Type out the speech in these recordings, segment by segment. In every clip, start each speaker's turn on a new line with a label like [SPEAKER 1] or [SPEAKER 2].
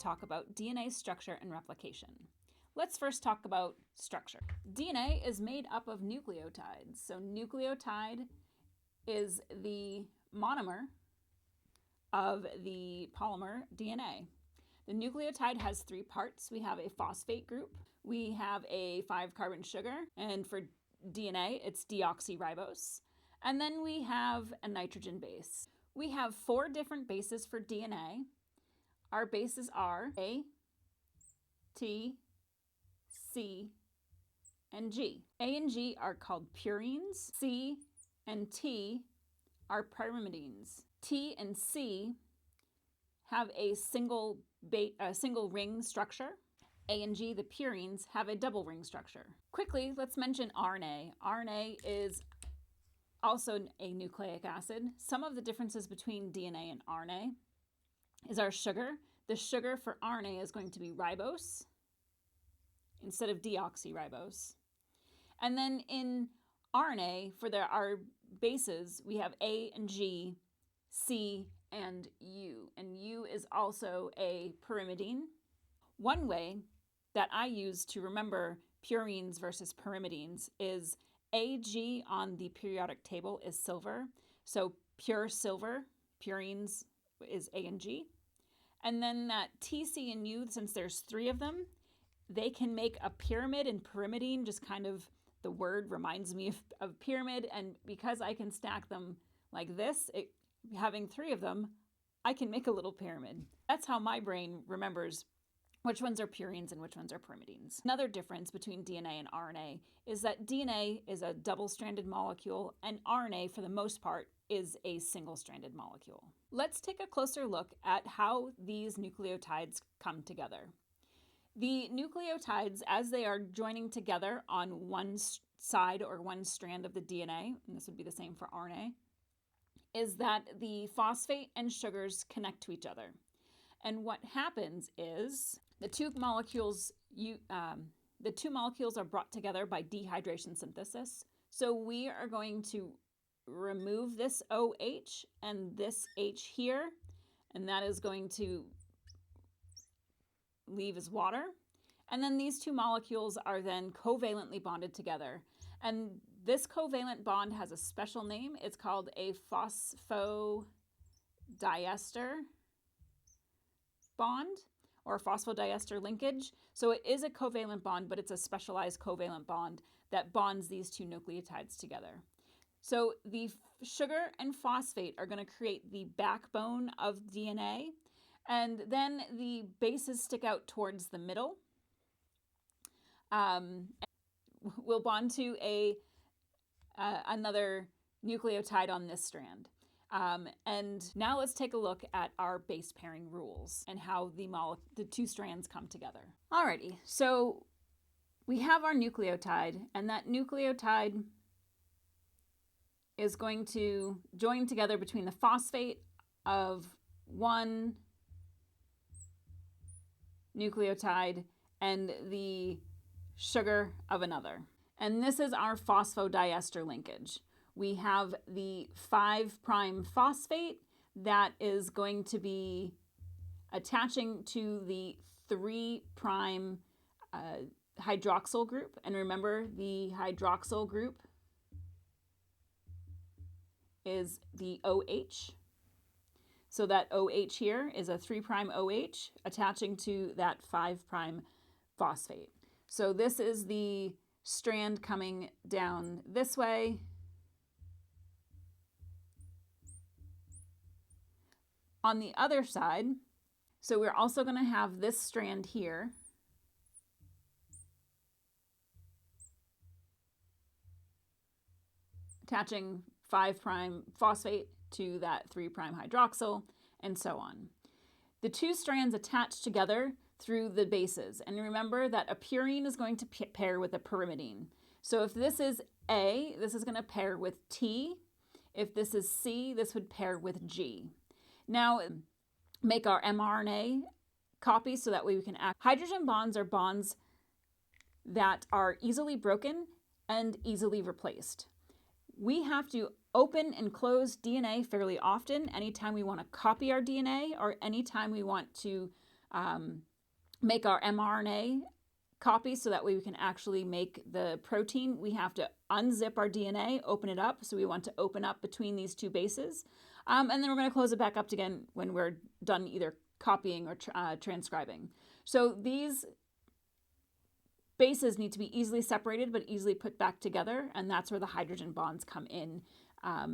[SPEAKER 1] talk about DNA structure and replication. Let's first talk about structure. DNA is made up of nucleotides. So nucleotide is the monomer of the polymer DNA. The nucleotide has three parts. We have a phosphate group, we have a 5-carbon sugar, and for DNA, it's deoxyribose. And then we have a nitrogen base. We have 4 different bases for DNA. Our bases are A, T, C, and G. A and G are called purines. C and T are pyrimidines. T and C have a single ring structure. A and G, the purines, have a double ring structure. Quickly, let's mention RNA. RNA is also a nucleic acid. Some of the differences between DNA and RNA is our sugar. The sugar for RNA is going to be ribose instead of deoxyribose. And then in RNA, for our bases, we have A and G, C, and U. And U is also a pyrimidine. One way that I use to remember purines versus pyrimidines is Ag on the periodic table is silver. So pure silver, purines is A and G. And then that T, C, and U, since there's 3 of them, they can make a pyramid, and pyrimidine, just kind of the word reminds me of pyramid. And because I can stack them like this, having 3 of them, I can make a little pyramid. That's how my brain remembers which ones are purines and which ones are pyrimidines. Another difference between DNA and RNA is that DNA is a double-stranded molecule and RNA, for the most part, is a single-stranded molecule. Let's take a closer look at how these nucleotides come together. The nucleotides, as they are joining together on one side or one strand of the DNA, and this would be the same for RNA, is that the phosphate and sugars connect to each other. And what happens is the two molecules are brought together by dehydration synthesis. So we are going to remove this OH and this H here, and that is going to leave as water. And then these 2 molecules are then covalently bonded together. And this covalent bond has a special name. It's called a phosphodiester bond or phosphodiester linkage. So it is a covalent bond, but it's a specialized covalent bond that bonds these 2 nucleotides together. So the sugar and phosphate are going to create the backbone of DNA, and then the bases stick out towards the middle. We'll bond to another nucleotide on this strand. And now let's take a look at our base pairing rules and how the 2 strands come together. Alrighty, so we have our nucleotide, and that nucleotide is going to join together between the phosphate of one nucleotide and the sugar of another. And this is our phosphodiester linkage. We have the 5' phosphate that is going to be attaching to the 3' hydroxyl group. And remember, the hydroxyl group is the OH. So that OH here is a 3' OH attaching to that 5' phosphate. So this is the strand coming down this way. On the other side, so we're also going to have this strand here attaching 5' phosphate to that 3' hydroxyl, and so on. The 2 strands attach together through the bases. And remember that a purine is going to pair with a pyrimidine. So if this is A, this is going to pair with T. If this is C, this would pair with G. Now, make our mRNA copy so that way we can act. Hydrogen bonds are bonds that are easily broken and easily replaced. We have to open and close DNA fairly often anytime we want to copy our DNA or anytime we want to make our mRNA copy so that way we can actually make the protein, we have to unzip our DNA, open it up. So we want to open up between these two bases. And then we're going to close it back up again when we're done either copying or transcribing. So these bases need to be easily separated but easily put back together, and that's where the hydrogen bonds come in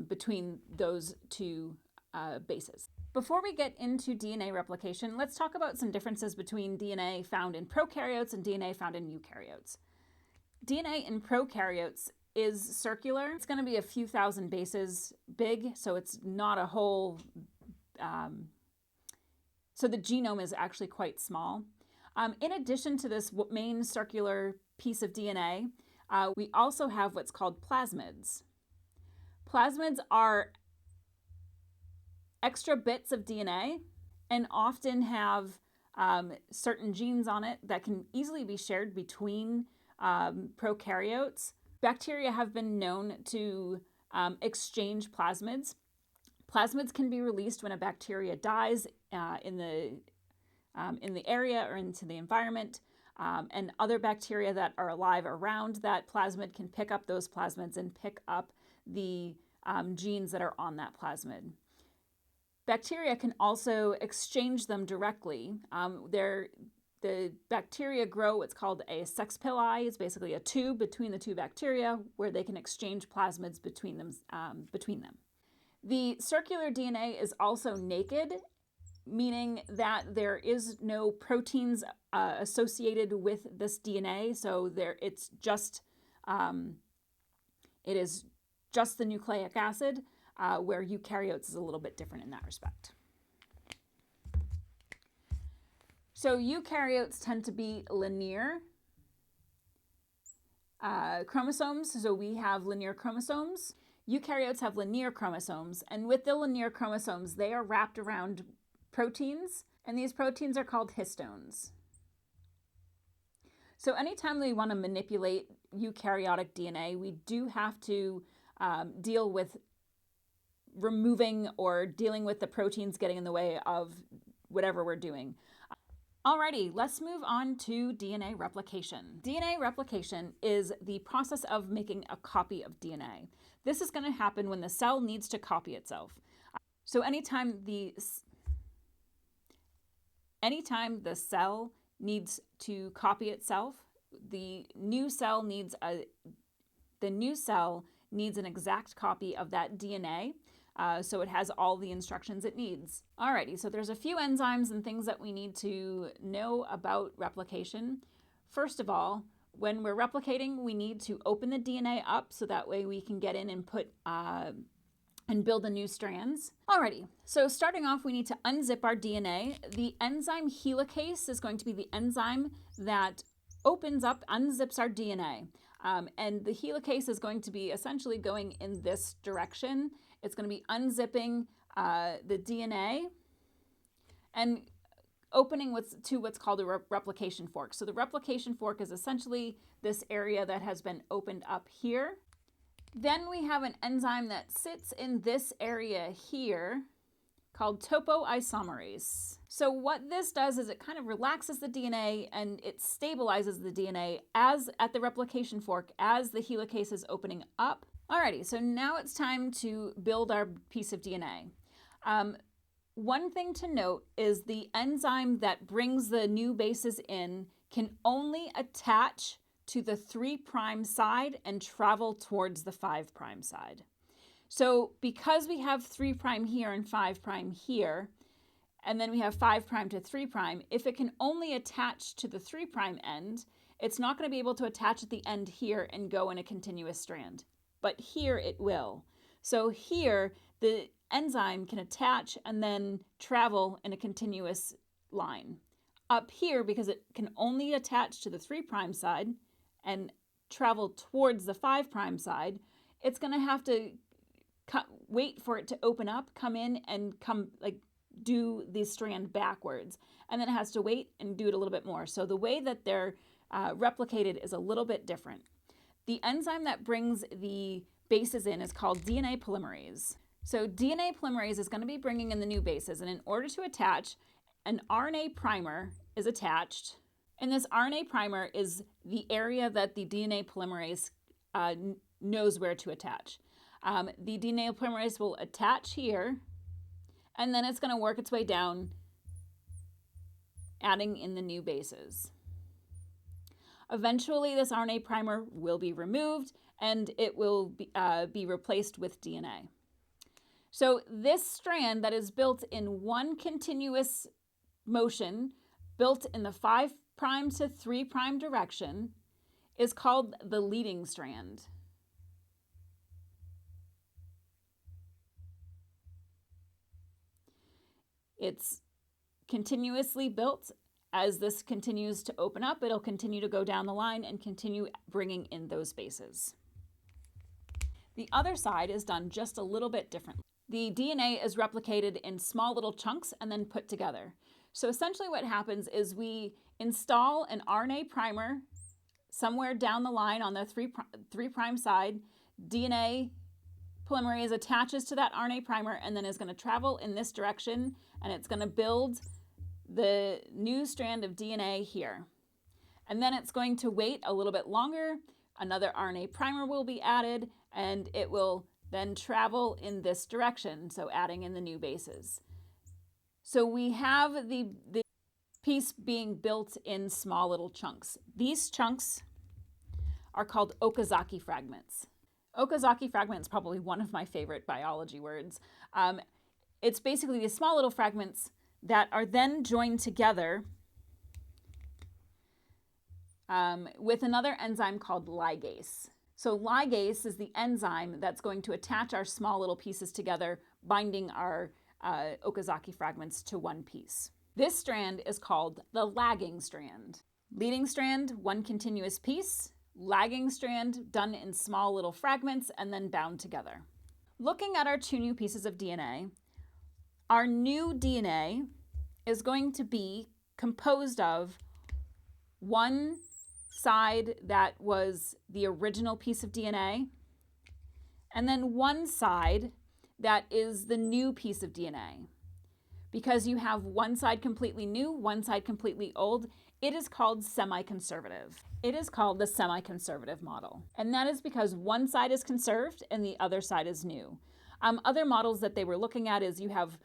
[SPEAKER 1] between those two bases. Before we get into DNA replication, let's talk about some differences between DNA found in prokaryotes and DNA found in eukaryotes. DNA in prokaryotes is circular. It's going to be a few thousand bases big, so it's not a whole... so the genome is actually quite small. In addition to this main circular piece of DNA, we also have what's called plasmids. Plasmids are extra bits of DNA and often have certain genes on it that can easily be shared between prokaryotes. Bacteria have been known to exchange plasmids. Plasmids can be released when a bacteria dies in the area or into the environment, and other bacteria that are alive around that plasmid can pick up those plasmids and pick up the genes that are on that plasmid. Bacteria can also exchange them directly. The bacteria grow what's called a sexpili. It's basically a tube between the two bacteria where they can exchange plasmids between them. The circular DNA is also naked, meaning that there is no proteins associated with this DNA. So it is just the nucleic acid, where eukaryotes is a little bit different in that respect. So eukaryotes tend to be linear chromosomes. So we have linear chromosomes. Eukaryotes have linear chromosomes, and with the linear chromosomes, they are wrapped around proteins, and these proteins are called histones. So anytime we want to manipulate eukaryotic DNA, we do have to deal with removing or dealing with the proteins getting in the way of whatever we're doing. Alrighty, let's move on to DNA replication. DNA replication is the process of making a copy of DNA. This is going to happen when the cell needs to copy itself. So anytime the cell needs to copy itself, the new cell needs an exact copy of that DNA. So it has all the instructions it needs. Alrighty, so there's a few enzymes and things that we need to know about replication. First of all, when we're replicating, we need to open the DNA up so that way we can get in and put and build the new strands. Alrighty, so starting off, we need to unzip our DNA. The enzyme helicase is going to be the enzyme that opens up, unzips our DNA. And the helicase is going to be essentially going in this direction. It's going to be unzipping the DNA and opening what's called a replication fork. So the replication fork is essentially this area that has been opened up here. Then we have an enzyme that sits in this area here called topoisomerase. So what this does is it kind of relaxes the DNA and it stabilizes the DNA at the replication fork as the helicase is opening up. Alrighty, so now it's time to build our piece of DNA. One thing to note is the enzyme that brings the new bases in can only attach to the 3' side and travel towards the 5' side. So because we have 3' here and 5' here, and then we have 5' to 3', if it can only attach to the 3' end, it's not going to be able to attach at the end here and go in a continuous strand. But here it will. So here the enzyme can attach and then travel in a continuous line. Up here, because it can only attach to the 3' side and travel towards the 5' side, it's going to have to wait for it to open up, come in and do the strand backwards. And then it has to wait and do it a little bit more. So the way that they're replicated is a little bit different. The enzyme that brings the bases in is called DNA polymerase. So DNA polymerase is going to be bringing in the new bases, and in order to attach, an RNA primer is attached, and this RNA primer is the area that the DNA polymerase knows where to attach. The DNA polymerase will attach here, and then it's going to work its way down, adding in the new bases. Eventually, this RNA primer will be removed, and it will be replaced with DNA. So this strand that is built in one continuous motion, built in the 5' to 3' direction, is called the leading strand. It's continuously built. As this continues to open up, it'll continue to go down the line and continue bringing in those bases. The other side is done just a little bit differently. The DNA is replicated in small little chunks and then put together. So essentially what happens is we install an RNA primer somewhere down the line on the 3' side. DNA polymerase attaches to that RNA primer and then is going to travel in this direction, and it's going to build the new strand of DNA here. And then it's going to wait a little bit longer. Another RNA primer will be added, and it will then travel in this direction, so adding in the new bases. So we have the piece being built in small little chunks. These chunks are called Okazaki fragments. Okazaki fragment is probably one of my favorite biology words. It's basically these small little fragments that are then joined together with another enzyme called ligase. So ligase is the enzyme that's going to attach our small little pieces together, binding our Okazaki fragments to one piece. This strand is called the lagging strand. Leading strand, one continuous piece. Lagging strand, done in small little fragments and then bound together. Looking at our two new pieces of DNA, our new DNA is going to be composed of one side that was the original piece of DNA, and then one side that is the new piece of DNA. Because you have one side completely new, one side completely old, it is called semi-conservative. It is called the semi-conservative model. And that is because one side is conserved and the other side is new. Other models that they were looking at is you have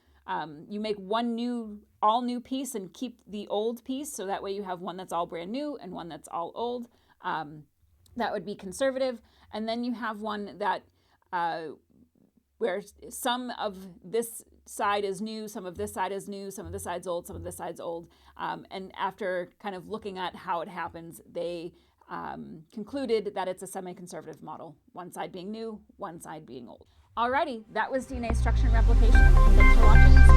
[SPEAKER 1] you make one all new piece and keep the old piece, so that way you have one that's all brand new and one that's all old. That would be conservative. And then you have one that where some of this side is new, some of this side is new, some of this side's old, some of this side's old. And after kind of looking at how it happens, they concluded that it's a semi-conservative model, one side being new, one side being old. Alrighty, that was DNA structure and replication. Thanks for watching.